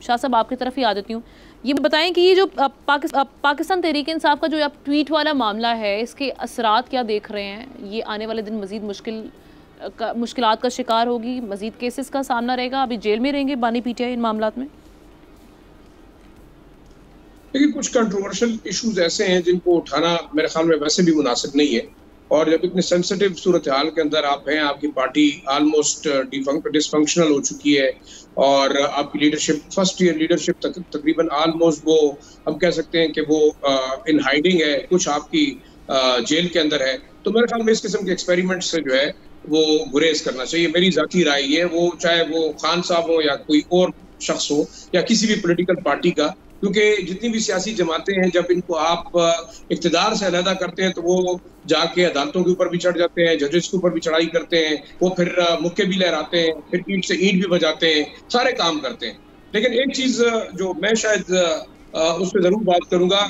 शाह साहब आपकी तरफ ही आ जाती हूँ। ये बताएं कि ये जो पाकिस्तान तहरीक इंसाफ का जो आप ट्वीट वाला मामला है, इसके असरात क्या देख रहे हैं? ये आने वाले दिन मजीद मुश्किलात का शिकार होगी, मजीद केसेस का सामना रहेगा, अभी जेल में रहेंगे बानी पीटीआई इन मामलात में? देखिए, कुछ कंट्रोवर्शियल इश्यूज ऐसे हैं जिनको उठाना मेरे ख्याल में वैसे भी मुनासिब नहीं है। और जब इतने सेंसिटिव सूरत हाल के अंदर आप हैं, आपकी पार्टी ऑलमोस्ट डिसफंक्शनल हो चुकी है और आपकी लीडरशिप, फर्स्ट ईयर लीडरशिप तकरीबन ऑलमोस्ट वो हम कह सकते हैं कि वो इन हाइडिंग है, कुछ आपकी जेल के अंदर है, तो मेरे ख्याल में इस किस्म के एक्सपेरिमेंट से जो है वो गुरेज करना चाहिए। मेरी जाती राय है, वो चाहे वो खान साहब हो या कोई और शख्स हो या किसी भी पॉलिटिकल पार्टी का, क्योंकि जितनी भी सियासी जमातें हैं, जब इनको आप इक़्तिदार से अलहदा करते हैं तो वो जाके अदालतों के ऊपर भी चढ़ जाते हैं, जजेस के ऊपर भी चढ़ाई करते हैं, वो फिर मुक्के भी लहराते हैं, फिर ईंट से ईंट भी बजाते हैं, सारे काम करते हैं। लेकिन एक चीज जो मैं शायद उस पर जरूर बात करूंगा,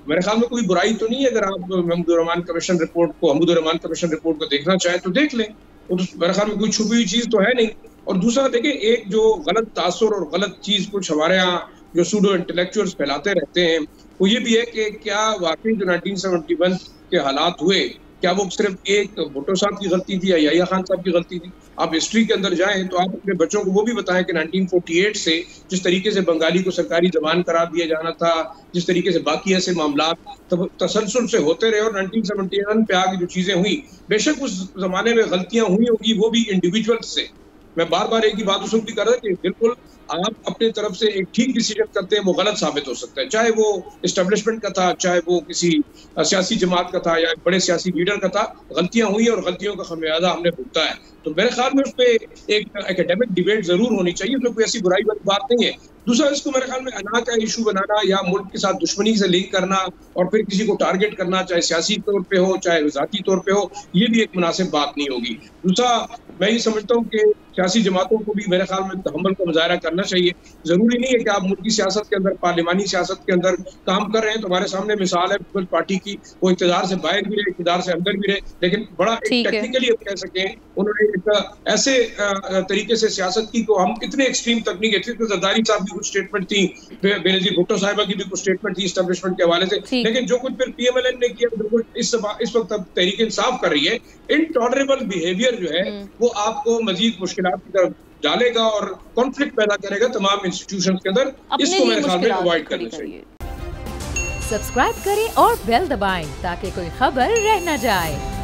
मेरे ख्याल में कोई बुराई तो नहीं है अगर आप महमूदुर रहमान कमीशन रिपोर्ट को देखना चाहें तो देख लें, तो मेरे ख्याल में कोई छुपी हुई चीज तो है नहीं। और दूसरा देखिए, एक जो गलत तासुर और गलत चीज कुछ हमारे यहाँ जो सूडो इंटेलेक्चुअल्स फैलाते रहते हैं, वो ये भी है कि क्या वाकई जो 1971 के हालात हुए, क्या वो सिर्फ एक भुट्टो साहब की गलती थी या याहिया खान साहब की गलती थी? आप हिस्ट्री के अंदर जाएं तो आप अपने बच्चों को वो भी बताएं कि 1948 से जिस तरीके से बंगाली को सरकारी जबान करार दिया जाना था, जिस तरीके से बाकी ऐसे मामला तसलसल से होते रहे, और 1971 पे आगे जो चीजें हुई, बेशक उस जमाने में गलतियां हुई होगी, वो भी इंडिविजुअल से। मैं बार बार एक ही बात उस वक्त भी कर रहा था कि बिल्कुल आप अपने तरफ से एक ठीक डिसीजन करते हैं, वो गलत साबित हो सकता है, चाहे वो एस्टेब्लिशमेंट का था, चाहे वो किसी सियासी जमात का था या एक बड़े सियासी लीडर का था। गलतियां हुई और गलतियों का खमियाजा हमने भुगता है। तो मेरे ख्याल में उस पर एक एकेडमिक डिबेट जरूर होनी चाहिए, उसमें कोई ऐसी बुराई वाली बात नहीं है। दूसरा, इसको मेरे ख्याल में अना का इशू बनाना या मुल्क के साथ दुश्मनी से लिंक करना और फिर किसी को टारगेट करना, चाहे सियासी तौर पे हो चाहे ज़ाती तौर पे हो, ये भी एक मुनासिब बात नहीं होगी। दूसरा, मैं ये समझता हूँ कि सियासी जमातों को भी मेरे ख्याल में तहम्मुल का मुजाहरा करना चाहिए। जरूरी नहीं है कि आप मुल्की सियासत के अंदर, पार्लिमानी सियासत के अंदर काम कर रहे हैं, तो हमारे सामने मिसाल है पीपल्स पार्टी की, वो इक़्तिदार से बाहर भी रहे, इक़्तिदार से अंदर भी रहे, लेकिन बड़ा एक टेक्निकली कह सकें उन्होंने एक ऐसे तरीके से सियासत की को हम इतने एक्सट्रीम तक नहीं गए थे। तो जरदारी साहब की कुछ स्टेटमेंट थी, बेनजीर भुट्टो साहिबा की भी कुछ स्टेटमेंट थी इस्टेब्लिशमेंट के हवाले से, लेकिन जो कुछ फिर पीएमएलएन ने किया, बिल्कुल इस वक्त तहरीक इंसाफ कर रही है, इनटॉलरेबल बिहेवियर जो है वो आपको मजीद मुश्किलात की तरफ डालेगा और कॉन्फ्लिक्ट पैदा करेगा तमाम इंस्टीट्यूशंस के अंदर। इसको मेरे ख्याल में अवॉइड करना चाहिए। सब्सक्राइब करें और बेल दबाएं ताकि कोई खबर रह न जाए।